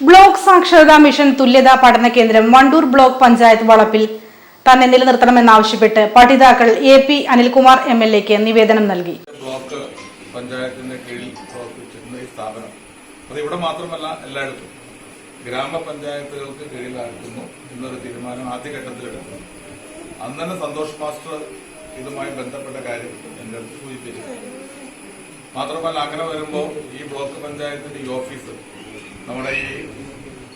Block സാക്ഷരതാ mission തുല്യതാ പഠന കേന്ദ്രം വണ്ടൂർ ബ്ലോക്ക് പഞ്ചായത്ത് വളപ്പിൽ തന്നെ നിലനിർത്തണമെന്നാവശ്യപ്പെട്ട് പഠിതാക്കൾ AP അനിൽകുമാർ MLAക്ക് നിവേദനം നൽകി. ബ്ലോക്ക് പഞ്ചായത്തിന്റെ കീഴിൽ പ്രവർത്തിച്ചിരുന്ന ഈ സ്ഥാപനം അത് ഇവിടെ മാത്രമല്ല എല്ലായിടത്തും ഗ്രാമപഞ്ചായത്തുകൾക്ക് കീഴിലാക്കുന്നു എന്നൊരു തീരുമാനം ആദ്യഘട്ടത്തിലെടുത്തു. അന്ന് തന്നെ സന്തോഷ് മാസ്റ്റർ ഇതുമായി ബന്ധപ്പെട്ട കാര്യം എന്റെ അടുത്ത് സൂചിപ്പിച്ചു. മാത്രമല്ല അങ്ങനെ വരുമ്പോൾ ഈ ബ്ലോക്ക് പഞ്ചായത്തിന്റെ ഈ ഓഫീസ്, നമ്മുടെ ഈ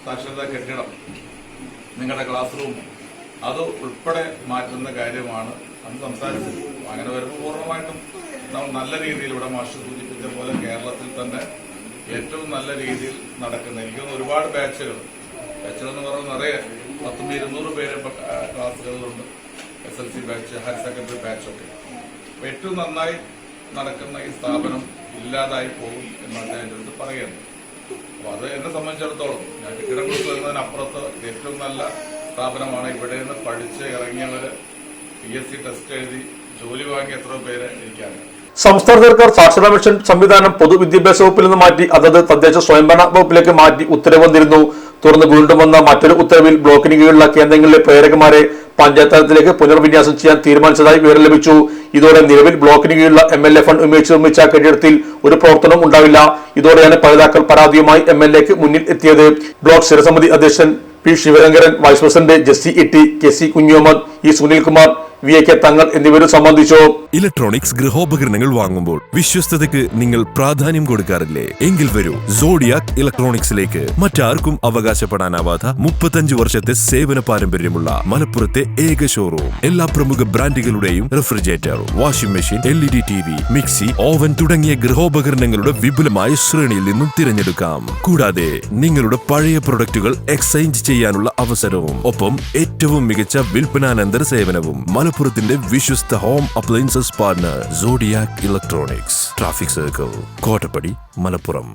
സാക്ഷരതാ കെട്ടിടം, നിങ്ങളുടെ ക്ലാസ് റൂം അത് ഉൾപ്പെടെ മാറ്റുന്ന കാര്യമാണ് അന്ന് സംസാരിച്ചത്. അങ്ങനെ വരുമ്പോൾ പൂർണ്ണമായിട്ടും നമ്മൾ നല്ല രീതിയിൽ ഇവിടെ മാസ്റ്റർ സൂചിപ്പിച്ച പോലെ കേരളത്തിൽ തന്നെ ഏറ്റവും നല്ല രീതിയിൽ നടക്കുന്ന, എനിക്കൊന്ന് ഒരുപാട് ബാച്ചുകൾ എന്ന് പറയുന്നത് നിറയെ 100-200 പേര് ക്ലാസ്സുകളിലുണ്ട്. SLC ബാച്ച്, ഹയർ സെക്കൻഡറി ബാച്ചൊക്കെ. ഏറ്റവും നന്നായി നടക്കുന്ന ഈ സ്ഥാപനം ഇല്ലാതായി പോകും എന്ന് അദ്ദേഹത്തിൻ്റെ അടുത്ത് പറയുന്നു. അപ്പൊ അത് എന്നെ സംബന്ധിച്ചിടത്തോളം ഞാൻ കെട്ടിടം കുറിച്ച് വരുന്നതിനപ്പുറത്ത് ഏറ്റവും നല്ല സ്ഥാപനമാണ്. ഇവിടെ നിന്ന് പഠിച്ച് ഇറങ്ങിയവര് PSC ടെസ്റ്റ് എഴുതി ജോലി വാങ്ങിയ എത്രയോ പേര് എനിക്കറിയാം. സംസ്ഥാന സർക്കാർ സാക്ഷരതാ മിഷൻ സംവിധാനം പൊതുവിദ്യാഭ്യാസ വകുപ്പിൽ നിന്ന് മാറ്റി അതത് തദ്ദേശ സ്വയംഭരണ വകുപ്പിലേക്ക് മാറ്റി ഉത്തരവ് വന്നിരുന്നു. തുടർന്ന് വീണ്ടും വന്ന മറ്റൊരു ഉത്തരവിൽ ബ്ലോക്കിന് കീഴിലുള്ള കേന്ദ്രങ്ങളിലെ പ്രേരകന്മാരെ പഞ്ചായത്ത് തലത്തിലേക്ക് പുനർവിന്യാസം ചെയ്യാൻ തീരുമാനിച്ചതായി വിവരം ലഭിച്ചു. ഇതോടെ നിലവിൽ ബ്ലോക്കിന് കീഴിലുള്ള MLA ഫണ്ട് ഉപയോഗിച്ച് നിർമ്മിച്ച കെട്ടിടത്തിൽ ഒരു പ്രവർത്തനവും ഉണ്ടാവില്ല. ഇതോടെയാണ് പഠിതാക്കൾ പരാതിയുമായി MLAക്ക് മുന്നിൽ എത്തിയത്. ബ്ലോക്ക് സ്ഥിരസമിതി അധ്യക്ഷൻ P. Sivasankaran, vice president Jessy Itty, KC Kunjumuhammad, E. Sunilkumar, VK Thangal എന്നിവരും സംബന്ധിച്ചു. ഇലക്ട്രോണിക്സ് ഗൃഹോപകരണങ്ങൾ വാങ്ങുമ്പോൾ വിശ്വസ്തതയ്ക്ക് നിങ്ങൾ പ്രാധാന്യം കൊടുക്കാറില്ലേ? എങ്കിൽ വരൂ സോഡിയാക് ഇലക്ട്രോണിക്സിലേക്ക്. മറ്റാർക്കും അവകാശപ്പെടാനാവാത്ത 35 വർഷത്തെ സേവന പാരമ്പര്യമുള്ള മലപ്പുറത്തെ ഏക ഷോറൂം. എല്ലാ പ്രമുഖ ബ്രാൻഡുകളുടെയും refrigerator, washing machine, LED TV, mixie, oven തുടങ്ങിയ ഗൃഹോപകരണങ്ങളുടെ വിപുലമായ ശ്രേണിയിൽ നിന്നും തിരഞ്ഞെടുക്കാം. കൂടാതെ നിങ്ങളുടെ പഴയ പ്രൊഡക്റ്റുകൾ എക്സ്ചേഞ്ച് ചെയ്യാനുള്ള അവസരവും, ഒപ്പം ഏറ്റവും മികച്ച വിൽപ്പനാനന്തര സേവനവും. മലപ്പുറത്തിന്റെ വിശ്വസ്ത home appliances partner Zodiac Electronics, traffic circle, Kottappadi, Malappuram.